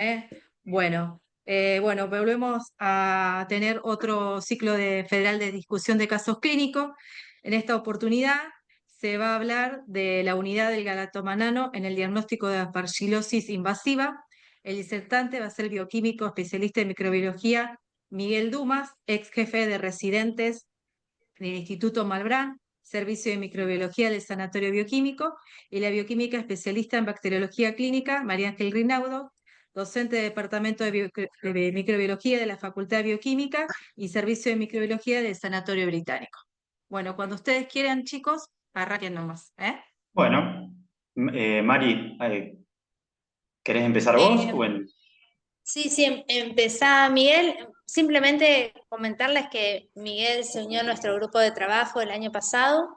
¿eh? Bueno, volvemos a tener otro ciclo federal de discusión de casos clínicos. En esta oportunidad se va a hablar de la unidad del galactomanano en el diagnóstico de aspergilosis invasiva. El disertante va a ser el bioquímico especialista en microbiología Miguel Dumas, ex jefe de residentes del Instituto Malbrán, Servicio de Microbiología del Sanatorio Bioquímico, y la bioquímica especialista en bacteriología clínica, María Ángel Rinaudo, docente del Departamento de Microbiología de la Facultad de Bioquímica y Servicio de Microbiología del Sanatorio Británico. Bueno, cuando ustedes quieran, chicos, arranquen nomás, ¿eh? Bueno, Mari, ¿querés empezar vos? Eh, sí, sí, empezá Miguel. Simplemente comentarles que Miguel se unió a nuestro grupo de trabajo el año pasado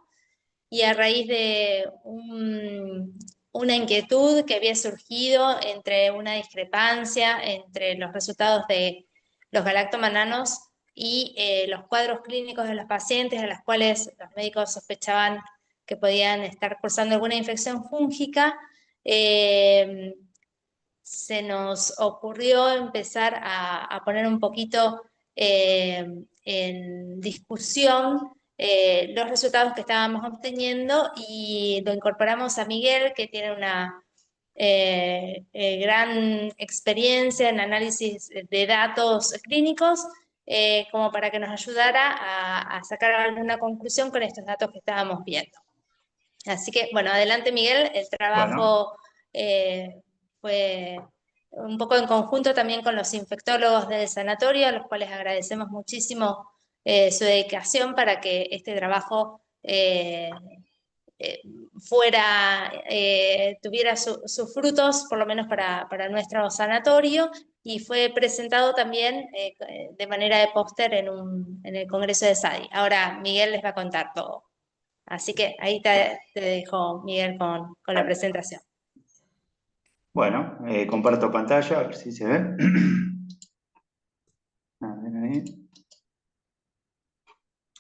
y a raíz de una inquietud que había surgido entre una discrepancia entre los resultados de los galactomananos y los cuadros clínicos de los pacientes a los cuales los médicos sospechaban que podían estar cursando alguna infección fúngica, eh, se nos ocurrió empezar a poner un poquito en discusión los resultados que estábamos obteniendo y lo incorporamos a Miguel, que tiene una gran experiencia en análisis de datos clínicos, como para que nos ayudara a sacar alguna conclusión con estos datos que estábamos viendo. Así que, bueno, adelante Miguel, el Bueno, trabajo fue un poco en conjunto también con los infectólogos del sanatorio, a los cuales agradecemos muchísimo su dedicación para que este trabajo eh, tuviera sus frutos, por lo menos para nuestro sanatorio, y fue presentado también de manera de póster en el Congreso de SADI. Ahora Miguel les va a contar todo. Así que ahí te dejo, Miguel, con la presentación. bueno, comparto pantalla, a ver si se ve. A ver ahí.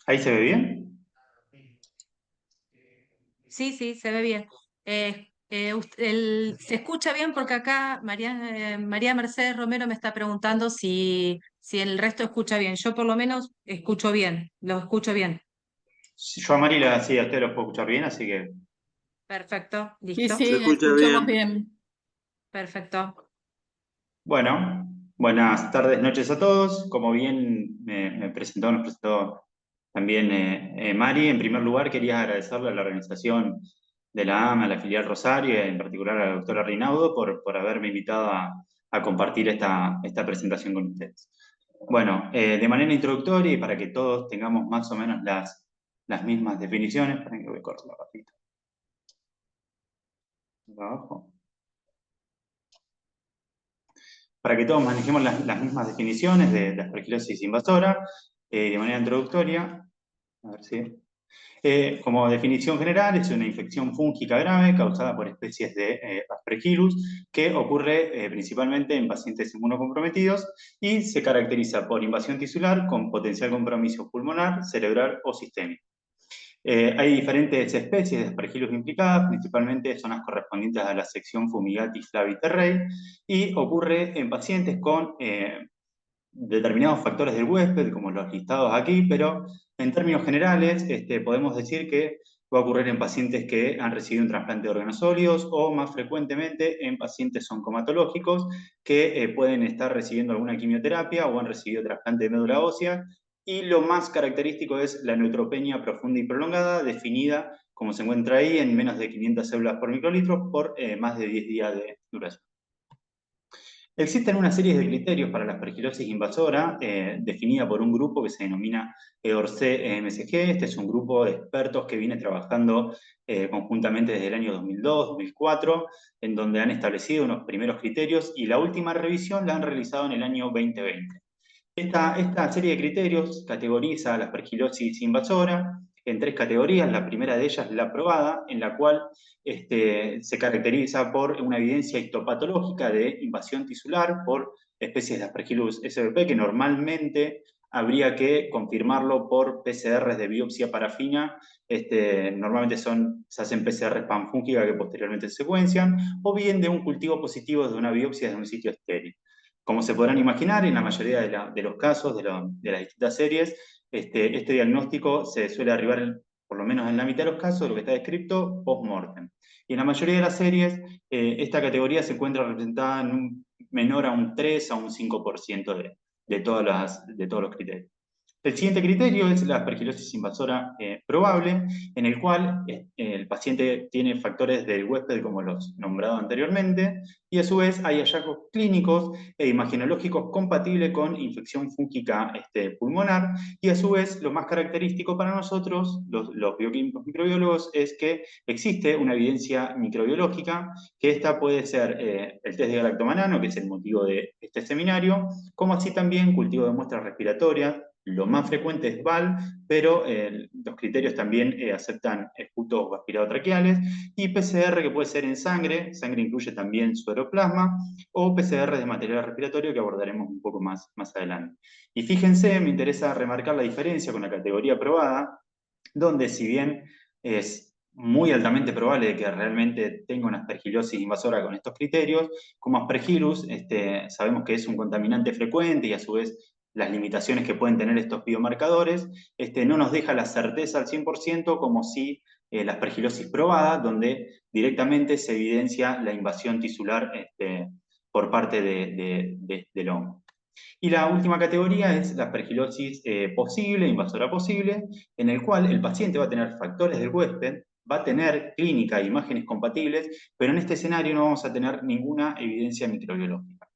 ¿Ahí se ve bien? Sí, sí, se ve bien. Se escucha bien porque acá María Mercedes Romero me está preguntando si el resto escucha bien. Yo por lo menos escucho bien, lo escucho bien. Yo a Mari sí, a ustedes los puedo escuchar bien, así que Perfecto, Sí, listo. se sí, la escucha escuchamos bien. bien. Perfecto. Bueno, buenas tardes, noches a todos. Como bien nos presentó también Mari, en primer lugar quería agradecerle a la organización de la AMA, a la filial Rosario, y en particular a la doctora Rinaudo por haberme invitado a compartir esta presentación con ustedes. Bueno, de manera introductoria y para que todos tengamos más o menos las mismas definiciones, para que voy a cortar la ratita. Abajo. Para que todos manejemos las mismas definiciones de la aspergilosis invasora, de manera introductoria, a ver si. Como definición general, es una infección fúngica grave causada por especies de Aspergillus que ocurre principalmente en pacientes inmunocomprometidos y se caracteriza por invasión tisular con potencial compromiso pulmonar, cerebral o sistémico. Hay diferentes especies de Aspergillus implicadas, principalmente son las correspondientes a la sección Fumigatis flaviterrei, y ocurre en pacientes con determinados factores del huésped, como los listados aquí, pero en términos generales podemos decir que va a ocurrir en pacientes que han recibido un trasplante de órganos sólidos o más frecuentemente en pacientes oncomatológicos que pueden estar recibiendo alguna quimioterapia o han recibido trasplante de médula ósea. Y lo más característico es la neutropenia profunda y prolongada, definida, como se encuentra ahí, en menos de 500 células por microlitro por más de 10 días de duración. Existen una serie de criterios para la aspergilosis invasora, definida por un grupo que se denomina EORCE-MSG. Este es un grupo de expertos que viene trabajando conjuntamente desde el año 2002-2004, en donde han establecido unos primeros criterios y la última revisión la han realizado en el año 2020. Esta serie de criterios categoriza la aspergilosis invasora en tres categorías. La primera de ellas, la probada, en la cual se caracteriza por una evidencia histopatológica de invasión tisular por especies de Aspergillus svp, que normalmente habría que confirmarlo por PCRs de biopsia parafina. Normalmente se hacen PCRs panfúngicas que posteriormente se secuencian, o bien de un cultivo positivo de una biopsia de un sitio estéril. Como se podrán imaginar, en la mayoría de los casos de las distintas series, este diagnóstico se suele arribar, por lo menos en la mitad de los casos, de lo que está descrito post-mortem. Y en la mayoría de las series, esta categoría se encuentra representada en un menor a un 3 a un 5% de todos los criterios. El siguiente criterio es la aspergilosis invasora probable, en el cual el paciente tiene factores del huésped como los nombrados anteriormente, y a su vez hay hallazgos clínicos e imagenológicos compatibles con infección fúngica pulmonar, y a su vez lo más característico para nosotros, los bioquímicos microbiólogos, es que existe una evidencia microbiológica, que esta puede ser el test de galactomanano, que es el motivo de este seminario, como así también cultivo de muestras respiratorias. Lo más frecuente es VAL, pero los criterios también aceptan esputos aspiradotraqueales, y PCR, que puede ser en sangre incluye también sueroplasma, o PCR de material respiratorio, que abordaremos un poco más adelante. Y fíjense, me interesa remarcar la diferencia con la categoría probada, donde si bien es muy altamente probable de que realmente tenga una aspergilosis invasora con estos criterios, como Aspergillus sabemos que es un contaminante frecuente y a su vez las limitaciones que pueden tener estos biomarcadores, no nos deja la certeza al 100% como si la aspergilosis probada, donde directamente se evidencia la invasión tisular por parte del hongo. Y la última categoría es la aspergilosis posible, invasora posible, en el cual el paciente va a tener factores del huésped, va a tener clínica e imágenes compatibles, pero en este escenario no vamos a tener ninguna evidencia microbiológica.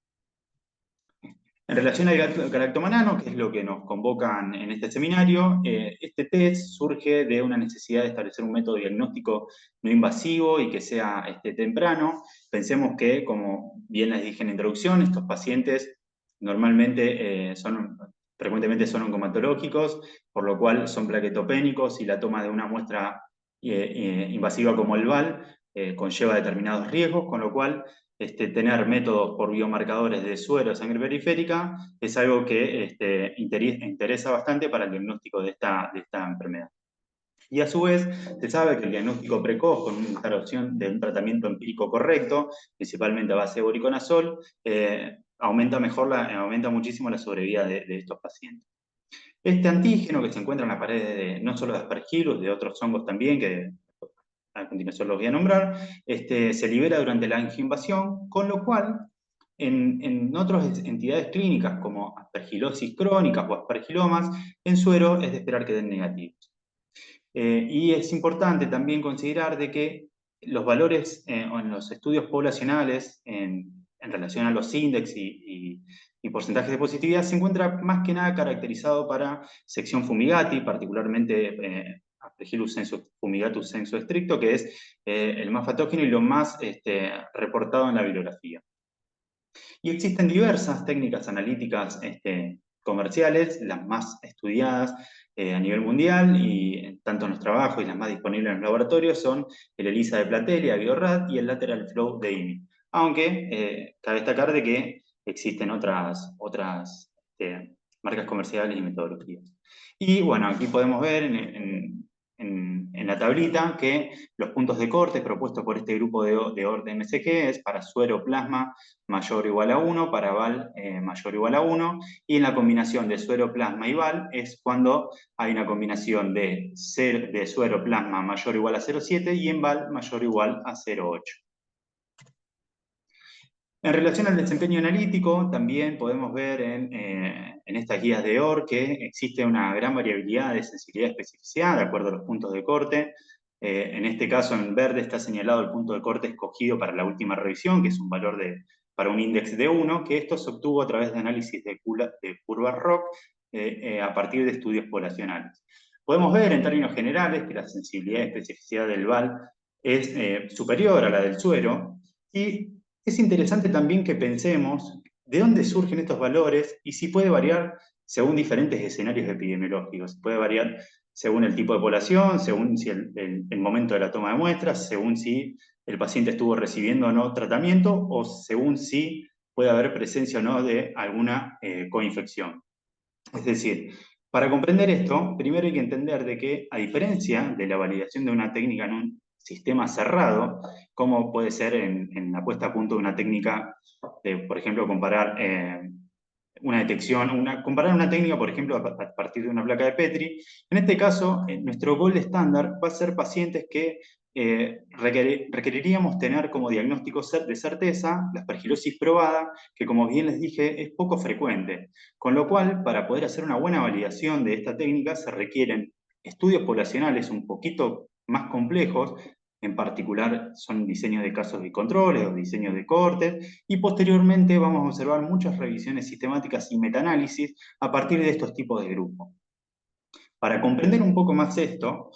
En relación al galactomanano, que es lo que nos convocan en este seminario, este test surge de una necesidad de establecer un método diagnóstico no invasivo y que sea temprano. Pensemos que, como bien les dije en la introducción, estos pacientes normalmente frecuentemente son oncomatológicos, por lo cual son plaquetopénicos, y la toma de una muestra invasiva como el VAL conlleva determinados riesgos, con lo cual tener métodos por biomarcadores de suero, sangre periférica, es algo que interesa bastante para el diagnóstico de esta enfermedad. Y a su vez, se sabe que el diagnóstico precoz con una interrupción de un tratamiento empírico correcto, principalmente a base de voriconazol, aumenta muchísimo la sobrevida de estos pacientes. Este antígeno que se encuentra en la pared no solo de Aspergillus, de otros hongos también, que a continuación los voy a nombrar, se libera durante la angioinvasión, con lo cual en otras entidades clínicas como aspergilosis crónicas o aspergilomas, en suero es de esperar que den negativos. Y es importante también considerar de que los valores en los estudios poblacionales en relación a los índices y porcentajes de positividad se encuentra más que nada caracterizado para sección fumigati, particularmente Aspergillus fumigatus sensu stricto, que es el más patógeno y lo más reportado en la bibliografía. Y existen diversas técnicas analíticas comerciales, las más estudiadas a nivel mundial, y tanto en los trabajos y las más disponibles en los laboratorios son el ELISA de Platelia, BioRad, y el Lateral Flow de IMI. Aunque cabe destacar de que existen otras marcas comerciales y metodologías. Y bueno, aquí podemos ver en la tablita que los puntos de corte propuestos por este grupo de orden MSG es para suero plasma mayor o igual a 1, para VAL mayor o igual a 1, y en la combinación de suero plasma y VAL es cuando hay una combinación de suero plasma mayor o igual a 0,7 y en VAL mayor o igual a 0,8. En relación al desempeño analítico, también podemos ver en estas guías de OR que existe una gran variabilidad de sensibilidad y especificidad de acuerdo a los puntos de corte. En este caso, en verde está señalado el punto de corte escogido para la última revisión, que es un valor para un índice de 1, que esto se obtuvo a través de análisis de curvas ROC a partir de estudios poblacionales. Podemos ver en términos generales que la sensibilidad y especificidad del VAL es superior a la del suero, y es interesante también que pensemos de dónde surgen estos valores y si puede variar según diferentes escenarios epidemiológicos. Puede variar según el tipo de población, según si el momento de la toma de muestras, según si el paciente estuvo recibiendo o no tratamiento, o según si puede haber presencia o no de alguna coinfección. Es decir, para comprender esto, primero hay que entender de que, a diferencia de la validación de una técnica sistema cerrado, como puede ser en la puesta a punto de una técnica de, por ejemplo, comparar una detección, comparar una técnica, por ejemplo, a partir de una placa de Petri. En este caso, nuestro gold estándar va a ser pacientes que requeriríamos tener como diagnóstico de certeza la aspergilosis probada, que como bien les dije, es poco frecuente. Con lo cual, para poder hacer una buena validación de esta técnica, se requieren estudios poblacionales un poquito más complejos. En particular son diseños de casos y controles o diseños de cohortes, y posteriormente vamos a observar muchas revisiones sistemáticas y metaanálisis a partir de estos tipos de grupos. Para comprender un poco más esto,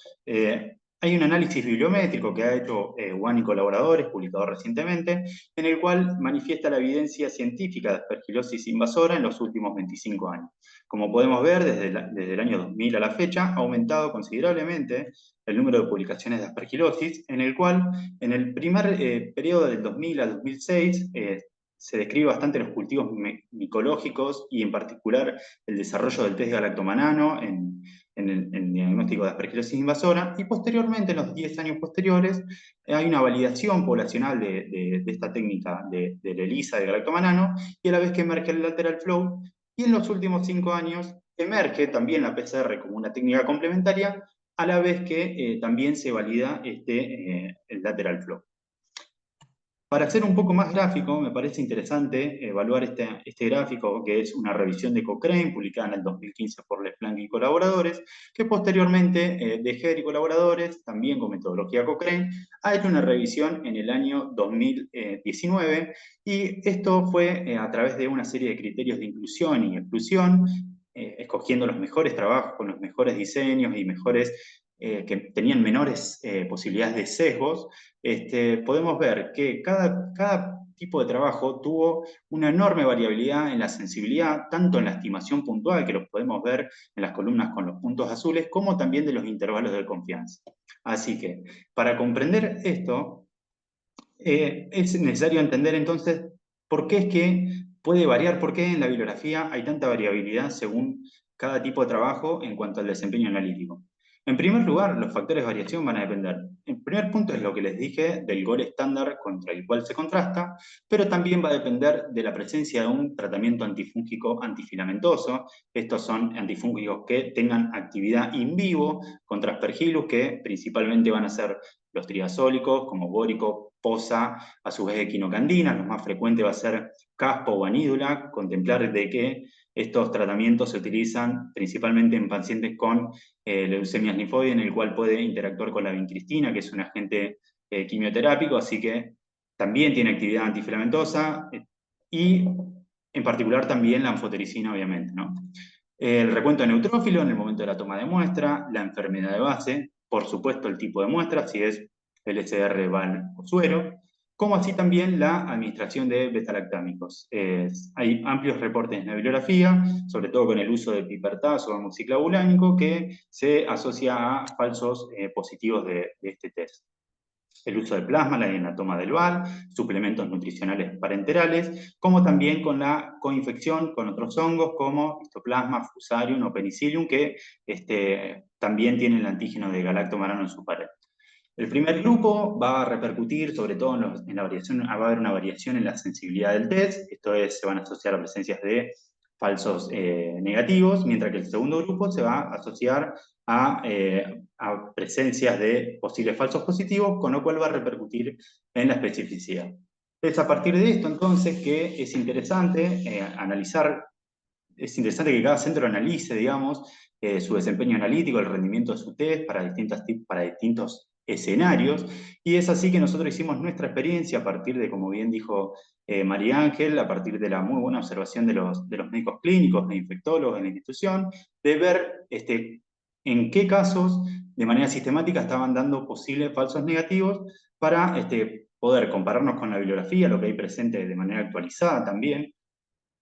hay un análisis bibliométrico que ha hecho Juan y colaboradores, publicado recientemente, en el cual manifiesta la evidencia científica de aspergilosis invasora en los últimos 25 años. Como podemos ver, desde el año 2000 a la fecha, ha aumentado considerablemente el número de publicaciones de aspergilosis, en el cual, en el primer periodo del 2000 al 2006, se describe bastante los cultivos micológicos y en particular el desarrollo del test galactomanano en el diagnóstico de aspergilosis invasora, y posteriormente, en los 10 años posteriores, hay una validación poblacional de esta técnica de la ELISA de galactomanano, y a la vez que emerge el lateral flow, y en los últimos 5 años emerge también la PCR como una técnica complementaria, a la vez que también se valida el lateral flow. Para ser un poco más gráfico, me parece interesante evaluar este gráfico, que es una revisión de Cochrane, publicada en el 2015 por LeFlanc y colaboradores, que posteriormente De Geer y colaboradores, también con metodología Cochrane, ha hecho una revisión en el año 2019, y esto fue a través de una serie de criterios de inclusión y exclusión, escogiendo los mejores trabajos con los mejores diseños y mejores que tenían menores posibilidades de sesgos. Podemos ver que cada tipo de trabajo tuvo una enorme variabilidad en la sensibilidad, tanto en la estimación puntual, que los podemos ver en las columnas con los puntos azules, como también de los intervalos de confianza. Así que, para comprender esto, es necesario entender entonces por qué es que puede variar, por qué en la bibliografía hay tanta variabilidad según cada tipo de trabajo en cuanto al desempeño analítico. En primer lugar, los factores de variación van a depender. El primer punto es lo que les dije del gol estándar contra el cual se contrasta, pero también va a depender de la presencia de un tratamiento antifúngico antifilamentoso. Estos son antifúngicos que tengan actividad in vivo contra Aspergillus, que principalmente van a ser los triazólicos, como bórico, posa, a su vez equinocandina. Lo más frecuente va a ser caspo o anídula. Contemplar de que estos tratamientos se utilizan principalmente en pacientes con leucemias linfoide, en el cual puede interactuar con la vincristina, que es un agente quimioterápico, así que también tiene actividad antifilamentosa, y en particular también la anfotericina, obviamente, ¿no? El recuento de neutrófilo en el momento de la toma de muestra, la enfermedad de base, por supuesto el tipo de muestra, si es LSR, VAL o suero, como así también la administración de betalactámicos. Hay amplios reportes en la bibliografía, sobre todo con el uso de pipertaz o amoxiclavulánico, que se asocia a falsos positivos de este test. El uso de plasma, la toma del VAL, suplementos nutricionales parenterales, como también con la coinfección con otros hongos como histoplasma, fusarium o penicillium, que también tienen el antígeno de galactomanano en su pared. El primer grupo va a repercutir sobre todo en la variación, va a haber una variación en la sensibilidad del test, esto es, se van a asociar a presencias de falsos negativos, mientras que el segundo grupo se va a asociar a presencias de posibles falsos positivos, con lo cual va a repercutir en la especificidad. Es a partir de esto, entonces, que es interesante analizar, es interesante que cada centro analice, digamos, su desempeño analítico, el rendimiento de su test para distintos escenarios, y es así que nosotros hicimos nuestra experiencia a partir de, como bien dijo María Ángel, a partir de la muy buena observación de los médicos clínicos e infectólogos en la institución, de ver en qué casos de manera sistemática estaban dando posibles falsos negativos para poder compararnos con la bibliografía, lo que hay presente de manera actualizada también.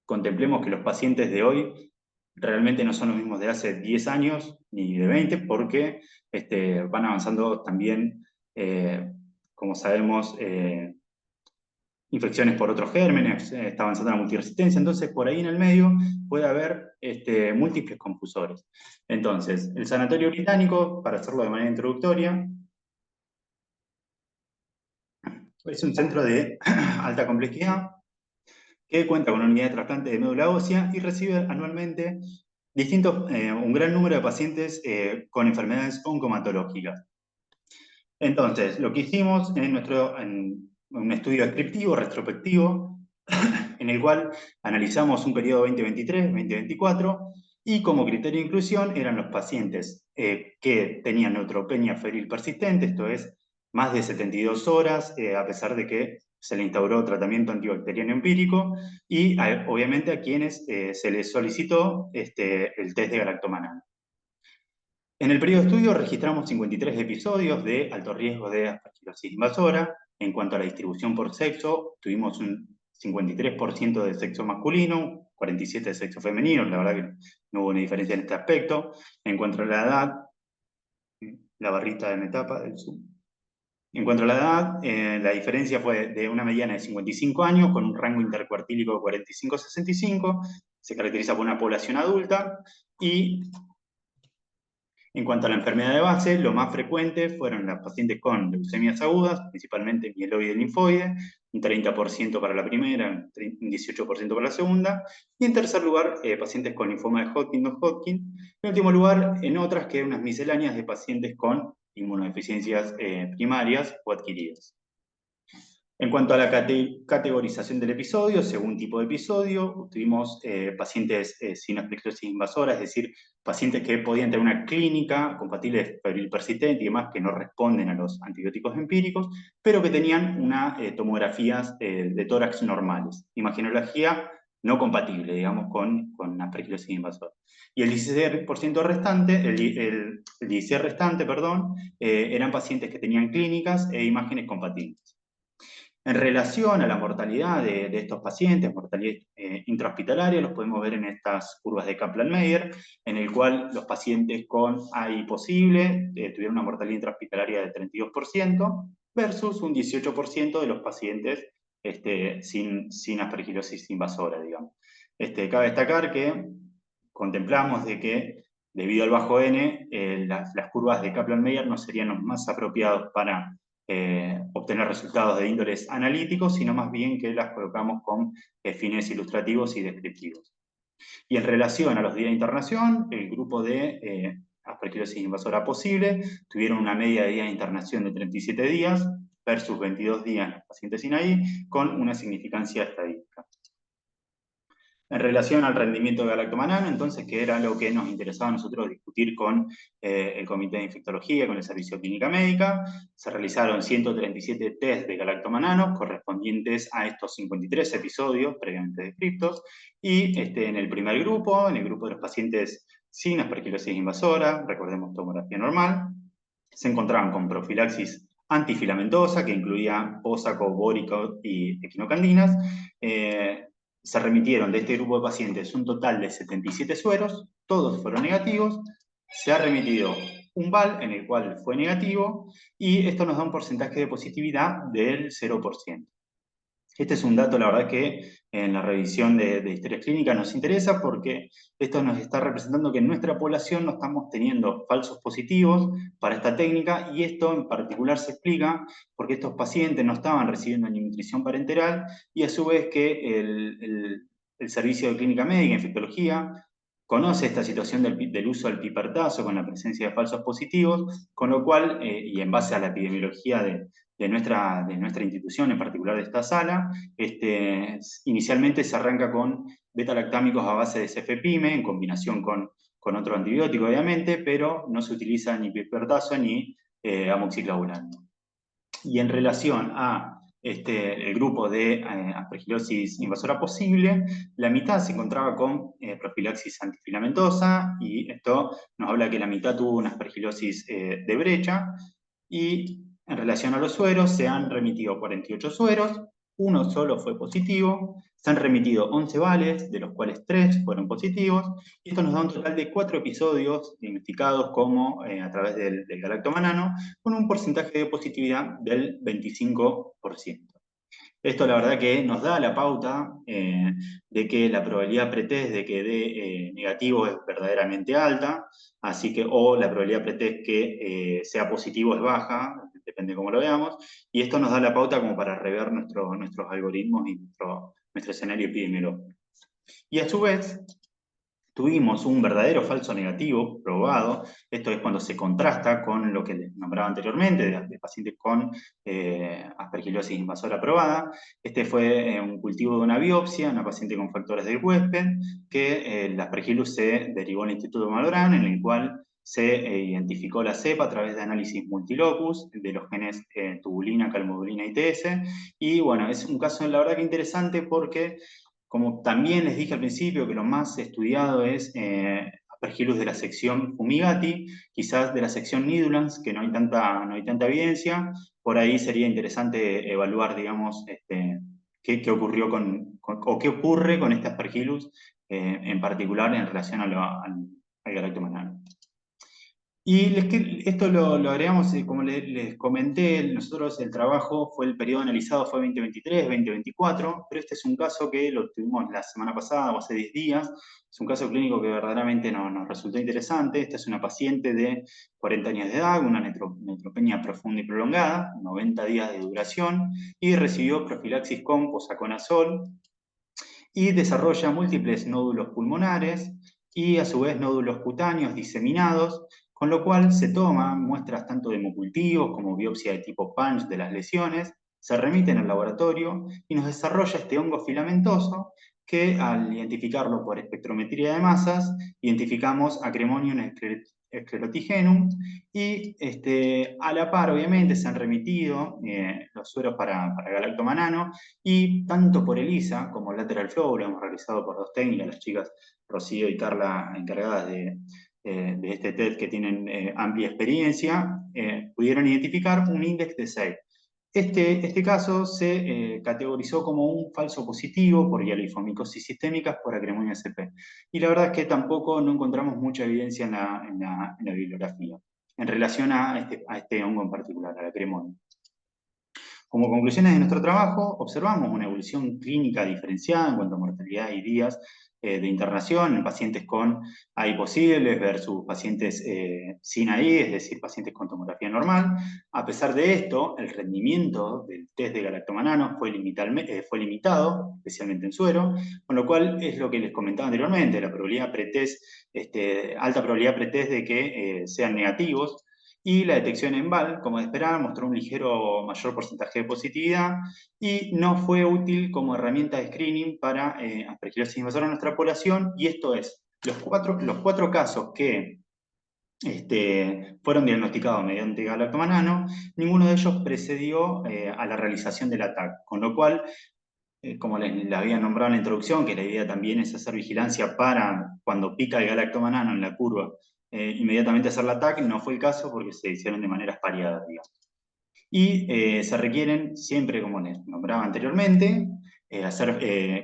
Contemplemos que los pacientes de hoy realmente no son los mismos de hace 10 años ni de 20, porque van avanzando también, como sabemos, infecciones por otros gérmenes, está avanzando la multiresistencia, entonces por ahí en el medio puede haber múltiples confusores. Entonces, el sanatorio británico, para hacerlo de manera introductoria, Es un centro de alta complejidad que cuenta con una unidad de trasplante de médula ósea y recibe anualmente un gran número de pacientes con enfermedades oncomatológicas. Entonces, lo que hicimos en un estudio descriptivo, retrospectivo, en el cual analizamos un periodo 2023-2024 y como criterio de inclusión eran los pacientes que tenían neutropenia febril persistente, esto es, más de 72 horas, a pesar de que se le instauró tratamiento antibacteriano empírico, y obviamente a quienes se les solicitó el test de galactomanano. En el periodo de estudio registramos 53 episodios de alto riesgo de aspergilosis invasora. En cuanto a la distribución por sexo, tuvimos un 53% de sexo masculino, 47% de sexo femenino, la verdad que no hubo una diferencia en este aspecto. En cuanto a la edad, la barrita de metapa del Zoom. En cuanto a la edad, la diferencia fue de una mediana de 55 años con un rango intercuartílico de 45 a 65, se caracteriza por una población adulta, y en cuanto a la enfermedad de base, lo más frecuente fueron las pacientes con leucemias agudas, principalmente mieloide y linfoide, un 30% para la primera, un 18% para la segunda, y en tercer lugar, pacientes con linfoma de Hodgkin, no Hodgkin, en último lugar, en otras que unas misceláneas de pacientes con inmunodeficiencias primarias o adquiridas. En cuanto a la categorización del episodio, según tipo de episodio, tuvimos pacientes sin aspergilosis invasora, es decir, pacientes que podían tener una clínica compatible febril persistente y demás que no responden a los antibióticos empíricos, pero que tenían una tomografías de tórax normales, imagenología no compatible, digamos, con aspergilosis invasora. Y el 16% restante, el 16 restante, perdón, eran pacientes que tenían clínicas e imágenes compatibles. En relación a la mortalidad de estos pacientes, mortalidad intrahospitalaria, los podemos ver en estas curvas de Kaplan-Meier, en el cual los pacientes con AI posible tuvieron una mortalidad intrahospitalaria del 32% versus un 18% de los pacientes sin aspergilosis invasora, digamos. Cabe destacar que contemplamos de que debido al bajo N, las curvas de Kaplan-Meier no serían los más apropiados para obtener resultados de índoles analíticos, sino más bien que las colocamos con fines ilustrativos y descriptivos. Y en relación a los días de internación, el grupo de aspergilosis invasora posible tuvieron una media de días de internación de 37 días versus 22 días en los pacientes sin AI, con una significancia estadística. En relación al rendimiento de galactomanano, entonces, que era lo que nos interesaba a nosotros discutir con el Comité de Infectología, con el Servicio de Clínica Médica, se realizaron 137 test de galactomanano correspondientes a estos 53 episodios previamente descritos, y en el primer grupo, en el grupo de los pacientes sin aspergilosis invasora, recordemos tomografía normal, se encontraban con profilaxis antifilamentosa, que incluía pósaco, bórico y equinocandinas. Se remitieron de este grupo de pacientes un total de 77 sueros, todos fueron negativos. Se ha remitido un VAL en el cual fue negativo, y esto nos da un porcentaje de positividad del 0%. Este es un dato, la verdad, que en la revisión de historias clínicas nos interesa, porque esto nos está representando que en nuestra población no estamos teniendo falsos positivos para esta técnica, y esto en particular se explica porque estos pacientes no estaban recibiendo ni nutrición parenteral, y a su vez que el Servicio de Clínica Médica, Infectología, conoce esta situación del uso del pipertazo con la presencia de falsos positivos, con lo cual, y en base a la epidemiología de nuestra institución, en particular de esta sala, inicialmente se arranca con beta-lactámicos a base de cefepime, en combinación con otro antibiótico, obviamente, pero no se utiliza ni pipertazo ni amoxiclavulan. Y en relación a el grupo de aspergilosis invasora posible, la mitad se encontraba con profilaxis antifilamentosa, y esto nos habla que la mitad tuvo una aspergilosis de brecha. Y en relación a los sueros, se han remitido 48 sueros, uno solo fue positivo, se han remitido 11 vales, de los cuales 3 fueron positivos, y esto nos da un total de 4 episodios diagnosticados como a través del galactomanano, con un porcentaje de positividad del 25%. Esto la verdad que nos da la pauta de que la probabilidad pretest de que dé negativo es verdaderamente alta, así que, o la probabilidad pretest que sea positivo es baja, depende de cómo lo veamos, y esto nos da la pauta como para rever nuestros algoritmos y nuestro escenario epidemiológico. Y a su vez, tuvimos un verdadero falso negativo probado, esto es cuando se contrasta con lo que les nombraba anteriormente, de pacientes con aspergilosis invasora probada. Este fue un cultivo de una biopsia, una paciente con factores del huésped, que el aspergillus se derivó al Instituto Malbrán, en el cual se identificó la cepa a través de análisis multilocus de los genes tubulina, calmodulina y TS. Y bueno, es un caso la verdad que interesante porque, como también les dije al principio, que lo más estudiado es Aspergillus de la sección Fumigati, quizás de la sección Nidulans, que no hay tanta evidencia. Por ahí sería interesante evaluar, digamos, qué ocurrió o qué ocurre con este Aspergillus en particular en relación al Galactomanano. Y esto lo agregamos, como les comenté, nosotros el trabajo el periodo analizado fue 2023-2024, pero este es un caso que lo tuvimos la semana pasada o hace 10 días, es un caso clínico que verdaderamente nos resultó interesante. Esta es una paciente de 40 años de edad, una neutropenia profunda y prolongada, 90 días de duración, y recibió profilaxis con posaconazol, y desarrolla múltiples nódulos pulmonares y a su vez nódulos cutáneos diseminados, con lo cual se toman muestras tanto de hemocultivos como biopsia de tipo punch de las lesiones, se remiten al laboratorio y nos desarrolla este hongo filamentoso que, al identificarlo por espectrometría de masas, identificamos Acremonium sclerotigenum, y a la par obviamente se han remitido los sueros para galactomanano, y tanto por ELISA como lateral flow, lo hemos realizado por dos técnicas, las chicas Rocío y Carla, encargadas de este TED, que tienen amplia experiencia, pudieron identificar un índice de 6. Este caso se categorizó como un falso positivo por hialoifomicosis sistémicas por Acremonium sp. Y la verdad es que tampoco no encontramos mucha evidencia en la bibliografía en relación a este hongo en particular, al Acremonium. Como conclusiones de nuestro trabajo, observamos una evolución clínica diferenciada en cuanto a mortalidad y días de internación en pacientes con AI posibles versus pacientes sin AI, es decir, pacientes con tomografía normal. A pesar de esto, el rendimiento del test de galactomanano fue limitado, especialmente en suero, con lo cual es lo que les comentaba anteriormente, la probabilidad pretest, alta probabilidad pretest de que sean negativos. Y la detección en VAL, como de esperar, mostró un ligero mayor porcentaje de positividad y no fue útil como herramienta de screening para aspergilosis invasora en nuestra población. Y esto es, los cuatro casos que fueron diagnosticados mediante galactomanano, ninguno de ellos precedió a la realización del ataque, con lo cual, como les había nombrado en la introducción, que la idea también es hacer vigilancia para cuando pica el galactomanano en la curva, inmediatamente hacer el ataque, no fue el caso porque se hicieron de maneras pareadas, digamos. Y se requieren, siempre como les nombraba anteriormente,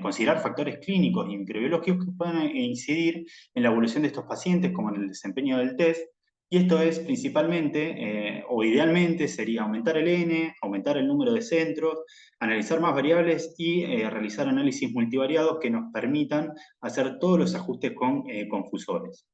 considerar factores clínicos y microbiológicos que puedan incidir en la evolución de estos pacientes, como en el desempeño del test. Y esto es principalmente, o idealmente, sería aumentar el N, aumentar el número de centros, analizar más variables y realizar análisis multivariados que nos permitan hacer todos los ajustes con confusores.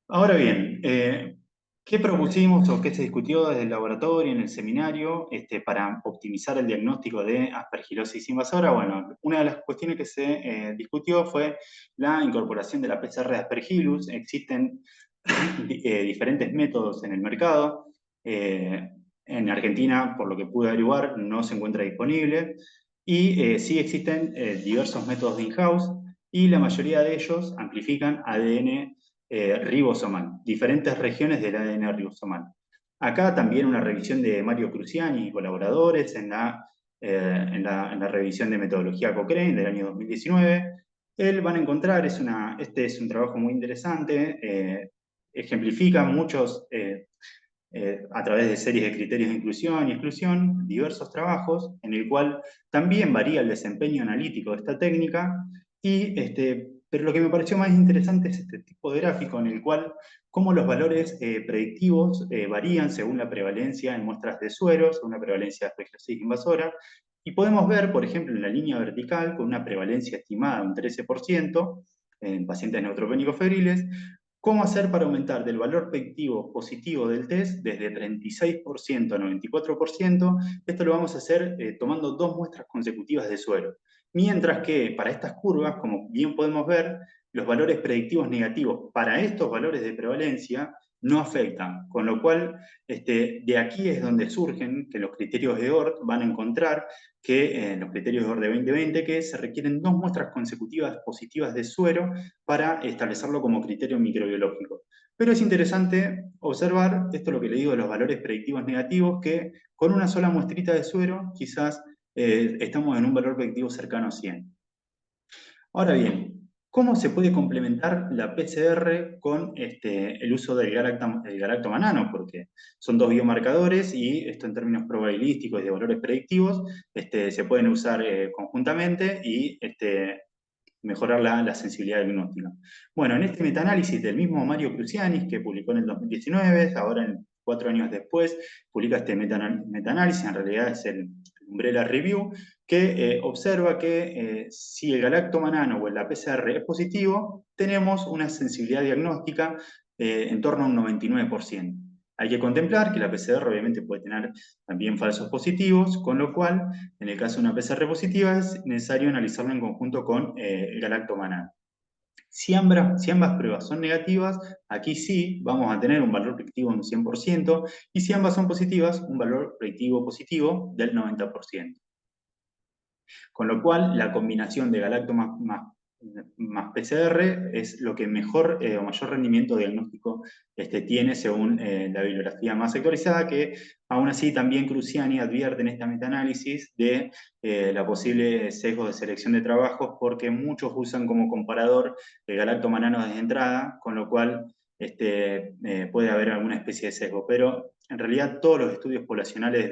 Ahora bien, ¿qué propusimos o qué se discutió desde el laboratorio en el seminario para optimizar el diagnóstico de aspergilosis invasora? Bueno, una de las cuestiones que se discutió fue la incorporación de la PCR de Aspergillus. Existen diferentes métodos en el mercado. En Argentina, por lo que pude averiguar, no se encuentra disponible. Y sí existen diversos métodos de in-house, y la mayoría de ellos amplifican ADN ribosomal, diferentes regiones del ADN ribosomal. Acá también una revisión de Mario Cruciani y colaboradores en la revisión de metodología Cochrane del año 2019. Van a encontrar, este es un trabajo muy interesante, ejemplifica muchos, a través de series de criterios de inclusión y exclusión, diversos trabajos en el cual también varía el desempeño analítico de esta técnica, pero lo que me pareció más interesante es este tipo de gráfico en el cual cómo los valores predictivos varían según la prevalencia en muestras de suero, según la prevalencia de aspergilosis invasora, y podemos ver, por ejemplo, en la línea vertical, con una prevalencia estimada de un 13% en pacientes neutropénicos febriles, ¿Cómo hacer para aumentar del valor predictivo positivo del test desde 36% a 94%? Esto lo vamos a hacer tomando 2 muestras consecutivas de suero. Mientras que para estas curvas, como bien podemos ver, los valores predictivos negativos para estos valores de prevalencia no afectan, con lo cual de aquí es donde surgen que los criterios de ORT van a encontrar que los criterios de ORT de 2020 que se requieren 2 muestras consecutivas positivas de suero para establecerlo como criterio microbiológico. Pero es interesante observar, esto es lo que le digo de los valores predictivos negativos, que con una sola muestrita de suero quizás estamos en un valor predictivo cercano a 100. Ahora bien, ¿cómo se puede complementar la PCR con el uso del galactomanano? Porque son 2 biomarcadores y esto en términos probabilísticos y de valores predictivos se pueden usar conjuntamente y mejorar la sensibilidad diagnóstica. Bueno, en este metaanálisis del mismo Mario Crucianis, que publicó en el 2019, ahora 4 años después, publica este metaanálisis, en realidad es el Umbrella Review, que observa que si el galactomanano o la PCR es positivo, tenemos una sensibilidad diagnóstica en torno a un 99%. Hay que contemplar que la PCR obviamente puede tener también falsos positivos, con lo cual, en el caso de una PCR positiva, es necesario analizarla en conjunto con el galactomanano. Si ambas pruebas son negativas, aquí sí vamos a tener un valor predictivo de un 100%, y si ambas son positivas, un valor predictivo positivo del 90%. Con lo cual, la combinación de galacto más PCR es lo que mejor o mayor rendimiento diagnóstico tiene según la bibliografía más actualizada, que aún así también Cruciani advierte en este metaanálisis de la posible sesgo de selección de trabajos, porque muchos usan como comparador el galactomanano desde entrada, con lo cual puede haber alguna especie de sesgo. Pero en realidad todos los estudios poblacionales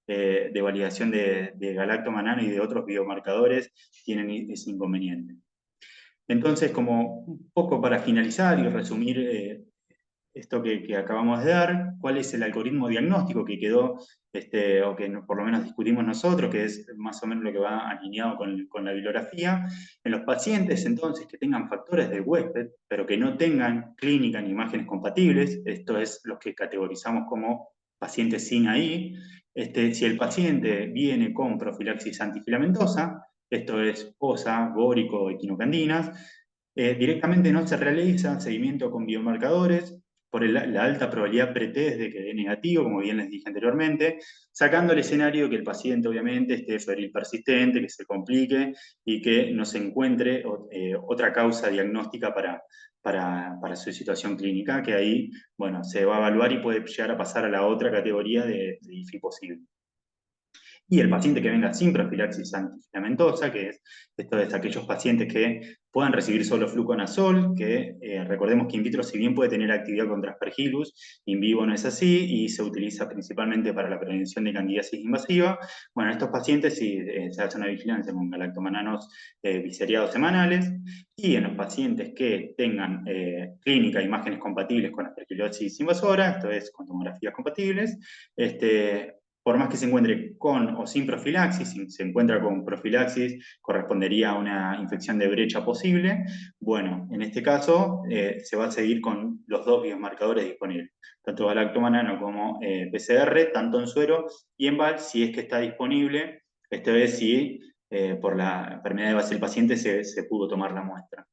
de validación de galactomanano y de otros biomarcadores tienen ese inconveniente. Entonces, como un poco para finalizar y resumir esto que acabamos de dar, ¿cuál es el algoritmo diagnóstico que quedó, o que por lo menos discutimos nosotros, que es más o menos lo que va alineado con la bibliografía? En los pacientes, entonces, que tengan factores del huésped, pero que no tengan clínica ni imágenes compatibles, esto es lo que categorizamos como pacientes sin AI, si el paciente viene con profilaxis antifilamentosa, esto es POSA, bórico, equinocandinas, directamente no se realiza seguimiento con biomarcadores por la alta probabilidad pretest de que dé negativo, como bien les dije anteriormente, sacando el escenario que el paciente obviamente esté febril persistente, que se complique y que no se encuentre otra causa diagnóstica para su situación clínica, que ahí, bueno, se va a evaluar y puede llegar a pasar a la otra categoría de IFI posible. Y el paciente que venga sin profilaxis antifilamentosa, que es esto de aquellos pacientes que puedan recibir solo fluconazol, que recordemos que in vitro si bien puede tener actividad contra Aspergillus, in vivo no es así y se utiliza principalmente para la prevención de candidiasis invasiva. Bueno, en estos pacientes sí se hace una vigilancia con galactomananos biseriados semanales, y en los pacientes que tengan clínica e imágenes compatibles con aspergillosis invasora, esto es con tomografías compatibles, por más que se encuentre con o sin profilaxis, si se encuentra con profilaxis, correspondería a una infección de brecha posible. Bueno, en este caso se va a seguir con los 2 biomarcadores disponibles, tanto galactomanano como PCR, tanto en suero y en VAL, si es que está disponible, esta vez si por la enfermedad de base del paciente se pudo tomar la muestra.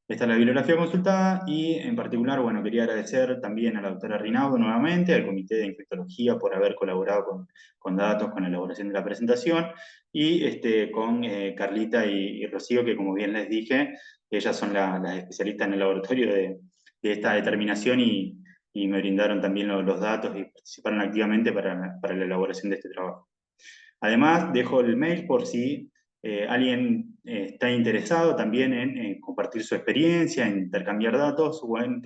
Esta es la bibliografía consultada y en particular, bueno, quería agradecer también a la doctora Rinaudo nuevamente, al Comité de Infectología por haber colaborado con datos, con la elaboración de la presentación, y con Carlita y Rocío, que como bien les dije, ellas son las especialistas en el laboratorio de esta determinación y me brindaron también los datos y participaron activamente para la elaboración de este trabajo. Además, dejo el mail por si alguien está interesado también en compartir su experiencia, en intercambiar datos o en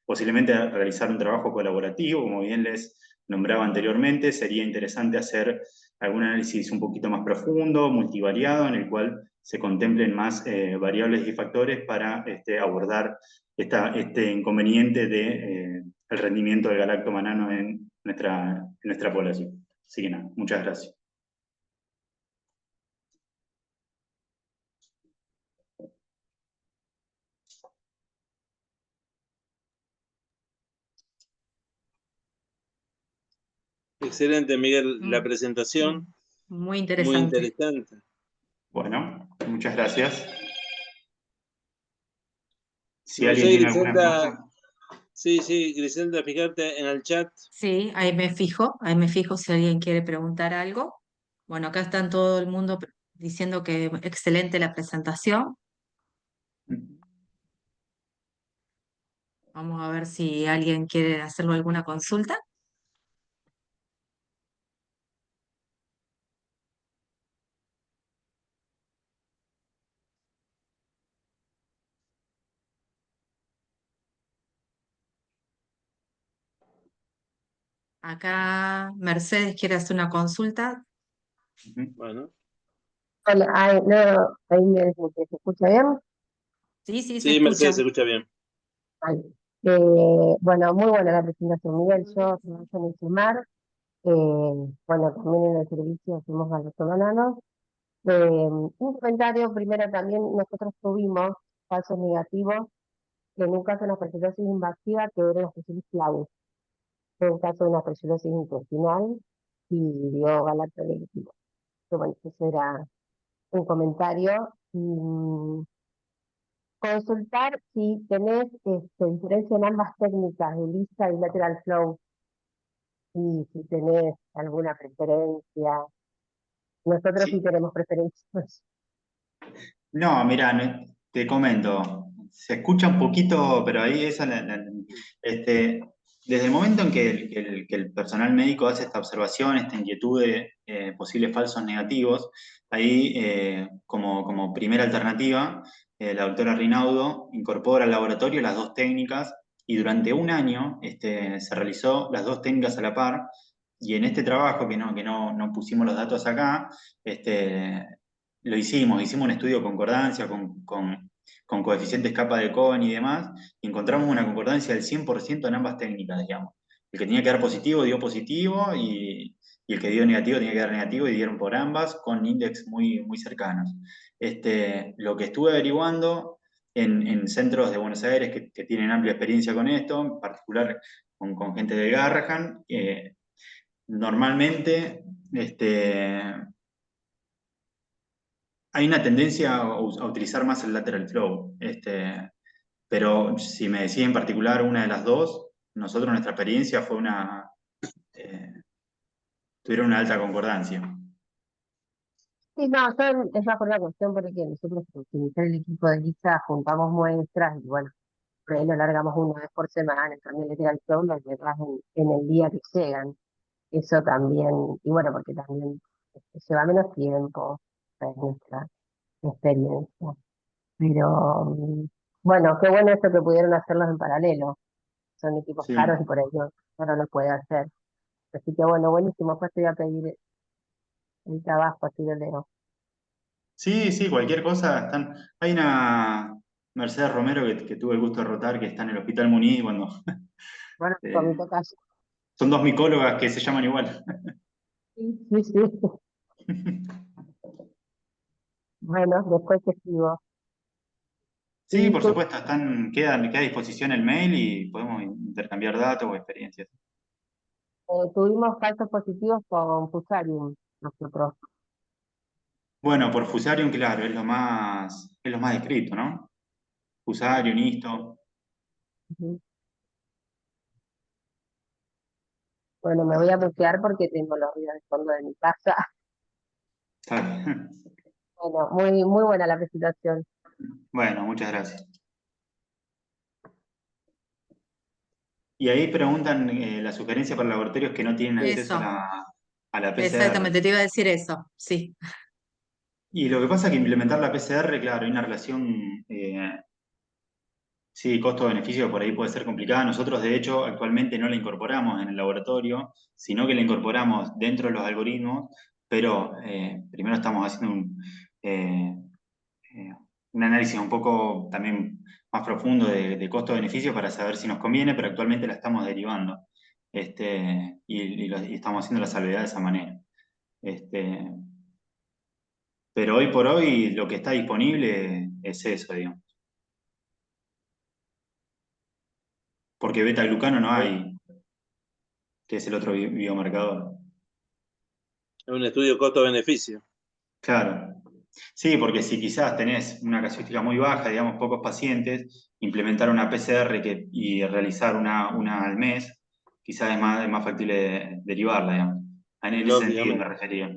posiblemente realizar un trabajo colaborativo. Como bien les nombraba anteriormente, sería interesante hacer algún análisis un poquito más profundo, multivariado, en el cual se contemplen más variables y factores para abordar este inconveniente de el rendimiento del galactomanano en nuestra población. Así que nada, muchas gracias. Excelente, Miguel, la Mm, presentación, Muy muy interesante. interesante. Bueno, muchas gracias. Si No sé, alguien tiene alguna Griselda, pregunta. sí, Griselda, fíjate en el chat. Sí, ahí me fijo si alguien quiere preguntar algo. Bueno, acá están todo el mundo diciendo que excelente la presentación. Vamos a ver si alguien quiere hacerle alguna consulta. Acá Mercedes quiere hacer una consulta. Ujú. Bueno, Hola, ay, no, ahí me desmuteé, ¿se escucha bien? Sí, sí, se sí, Mercedes, escucha. se escucha bien. Ay. Bueno, muy buena la presentación, Miguel. Yo trabajo en el CEMAR, bueno, también en el servicio hacemos galloso. Un comentario, primero también nosotros tuvimos casos negativos, que en un caso de una aspergillosis invasiva que era una aspergillosis clave, fue un caso de una aspergillosis intestinal y dio galato negativo. Pero bueno, eso era un comentario. Consultar si tenés diferencia en ambas técnicas, de lisa y lateral flow, y si tenés alguna preferencia. Nosotros sí Sí. tenemos preferencias. No, mira, te comento, se escucha un poquito, pero ahí este, desde el momento en que el personal médico hace esta observación, esta inquietud de posibles falsos negativos, ahí como primera alternativa, la doctora Rinaudo incorpora al laboratorio las dos técnicas y durante un año se realizó las dos técnicas a la par y en este trabajo, que no pusimos los datos acá, este, lo hicimos un estudio de concordancia con coeficientes capa de Cohen y demás, y encontramos una concordancia del 100% en ambas técnicas, digamos. El que tenía que dar positivo dio positivo y el que dio negativo tenía que dar negativo y dieron por ambas con índices muy cercanos. Lo que estuve averiguando en centros de Buenos Aires que tienen amplia experiencia con esto, en particular con gente de Garrahan, normalmente hay una tendencia a utilizar más el lateral flow, pero si me decís en particular una de las dos, nosotros nuestra experiencia fue eh, tuvieron una alta concordancia. Sí, no, es bajo la cuestión porque nosotros para optimizar el equipo de lisa juntamos muestras y bueno, por ahí lo largamos una vez por semana, también le tira el flow, lo llevas en el día que llegan. Eso también, y bueno, porque también lleva menos tiempo, es nuestra experiencia. Pero bueno, qué bueno esto que pudieron hacerlos en paralelo. Son equipos caros Sí, y por ello no lo puede hacer. Así que bueno, buenísimo. Pues te voy a pedir el trabajo, así lo leo. sí, cualquier cosa. Hay una Mercedes Romero que tuve el gusto de rotar, que está en el Hospital Muniz, Bueno, con mi eh, tocayo. son dos micólogas que se llaman igual. Sí, sí, sí. Bueno, después te escribo. Sí, Y por supuesto, queda a disposición el mail y podemos intercambiar datos o experiencias. tuvimos casos positivos con Fusarium, nosotros. Bueno, por Fusarium, claro, es lo más descrito, ¿no? Fusarium, Isto. Ujú. Bueno, me voy a mutear porque tengo los ruidos de fondo de mi casa. Está bien. Bueno, muy buena la presentación. Bueno, muchas gracias. Y ahí preguntan la sugerencia para laboratorios que no tienen acceso a Eso, la PCR. exactamente, te iba a decir eso, sí. Y lo que pasa es que implementar la PCR, claro, hay una relación, sí, costo-beneficio por ahí puede ser complicada. Nosotros, de hecho, actualmente no la incorporamos en el laboratorio, sino que la incorporamos dentro de los algoritmos, pero primero estamos haciendo eh, eh, un análisis un poco también más profundo de costo-beneficio para saber si nos conviene, pero actualmente la estamos derivando y estamos haciendo la salvedad de esa manera. Este, pero hoy por hoy lo que está disponible es eso, digamos, porque beta-glucano no hay, que es el otro biomarcador. Es un estudio costo-beneficio. Claro. Sí, porque si quizás tenés una casuística muy baja, digamos, pocos pacientes, implementar una PCR y realizar una al mes, quizás es más factible derivarla, digamos. En ese sentido me Lógicamente. refería.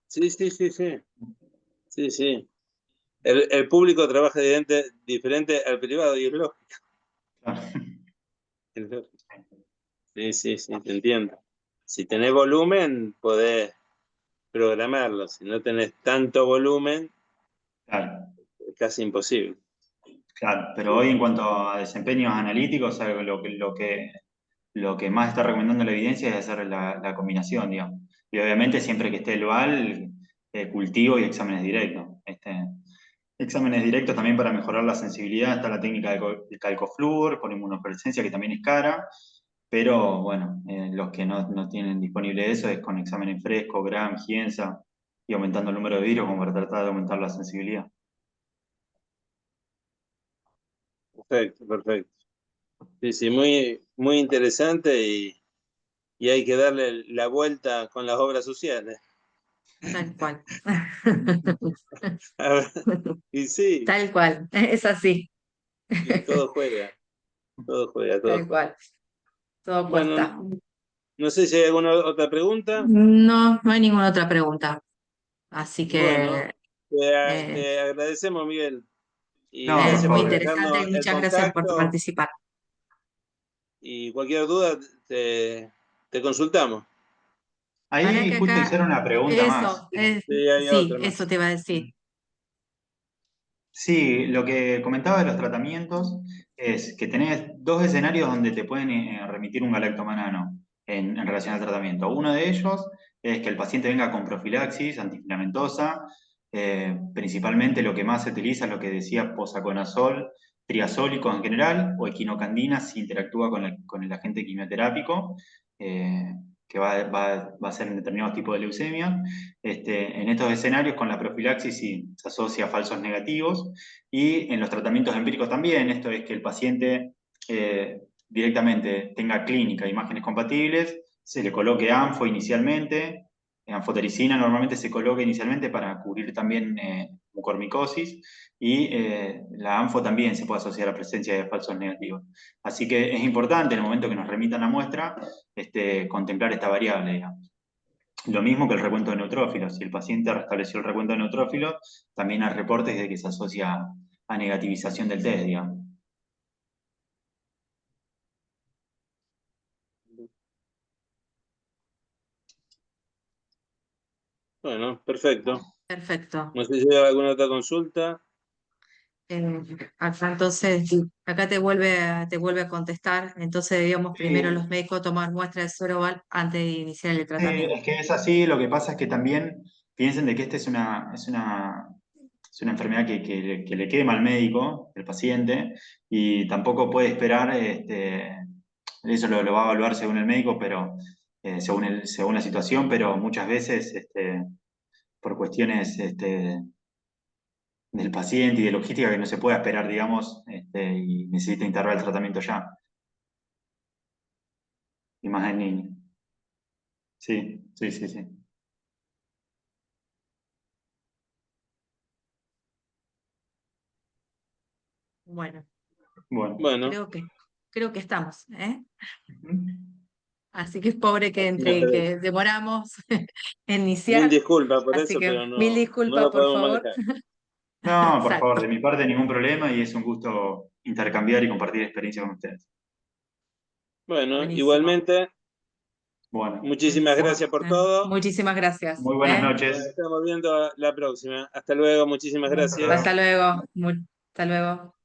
Sí, sí, sí, sí. Sí, sí. El público trabaja diferente al privado y es lógico. Claro. Es lógico. Sí, sí, sí, te entiendo. Si tenés volumen, podés programarlo. Si no tenés tanto volumen, Claro, es casi imposible. claro. Pero hoy en cuanto a desempeños analíticos, algo lo que más está recomendando la evidencia es hacer la combinación, digamos. Y obviamente siempre que esté el VAL, cultivo y exámenes directos. Exámenes directos también para mejorar la sensibilidad, está la técnica de calcofluor por inmunofluorescencia, que también es cara, pero bueno, los que no tienen disponible eso es con exámenes frescos, Gram, Gienza, y aumentando el número de virus como para tratar de aumentar la sensibilidad. Perfecto, perfecto. Sí, sí, muy, muy interesante y hay que darle la vuelta con las obras sociales. Tal cual. A ver, y sí, Tal cual, es así. y todo juega, todo juega, todo Tal juega. cual, todo Bueno, cuesta. no sé si hay alguna otra pregunta. No, no hay ninguna otra pregunta. Así Bueno, que eh, te agradecemos, Miguel, y No, por gracias muy por favor. interesante dejarnos y el muchas gracias por contacto participar. y cualquier duda te consultamos. Para Ahí que justo acá, hicieron una pregunta más. Sí, hay sí, otra más. eso te iba a decir. Sí, lo que comentaba de los tratamientos es que tenés dos escenarios donde te pueden remitir un galactomanano en relación al tratamiento. Uno de ellos es que el paciente venga con profilaxis antifilamentosa, principalmente lo que más se utiliza es lo que decía posaconazol, triazólico en general, o equinocandina si interactúa con el agente quimioterápico, eh, que va a ser en determinados tipos de leucemia. En estos escenarios, con la profilaxis sí, se asocia a falsos negativos y en los tratamientos empíricos también, esto es que el paciente directamente tenga clínica, imágenes compatibles, se le coloque ANFO inicialmente, anfotericina normalmente se coloca inicialmente para cubrir también mucormicosis y la ANFO también se puede asociar a la presencia de falsos negativos. Así que es importante en el momento que nos remitan la muestra contemplar esta variable, digamos. Lo mismo que el recuento de neutrófilos. Si el paciente restableció el recuento de neutrófilos, también hay reportes de que se asocia a negativización del test, digamos. Bueno, perfecto. Perfecto. No sé si hay alguna otra consulta. Acá entonces, acá te vuelve a contestar. Entonces debíamos primero Sí, los médicos tomar muestra de suero oral antes de iniciar el sí, tratamiento. es que es así, lo que pasa es que también piensen de que esta es una enfermedad que le quema al médico, el paciente, y tampoco puede esperar, eso lo va a evaluar según el médico, pero según la situación, pero muchas veces por cuestiones del paciente y de logística que no se puede esperar, digamos, y necesita intervar el tratamiento ya, y más en niños. Sí, sí, sí, sí. Bueno, Bueno. Bueno, creo que estamos, ¿eh? Ujú. Así que es pobre que así me entre parece. que demoramos en Mil iniciar. disculpas por Así eso, que pero mil no disculpas, lo por podemos favor. manejar. No, por favor, de Exacto. mi parte ningún problema y es un gusto intercambiar y compartir experiencia con ustedes. Bueno, Buenísimo, igualmente, Bueno, muchísimas buenísimo. gracias por todo. Muchísimas gracias, muy buenas ¿eh? Nos noches. estamos viendo la próxima. Hasta luego, muchísimas Hasta gracias. Hasta luego. luego. Hasta luego.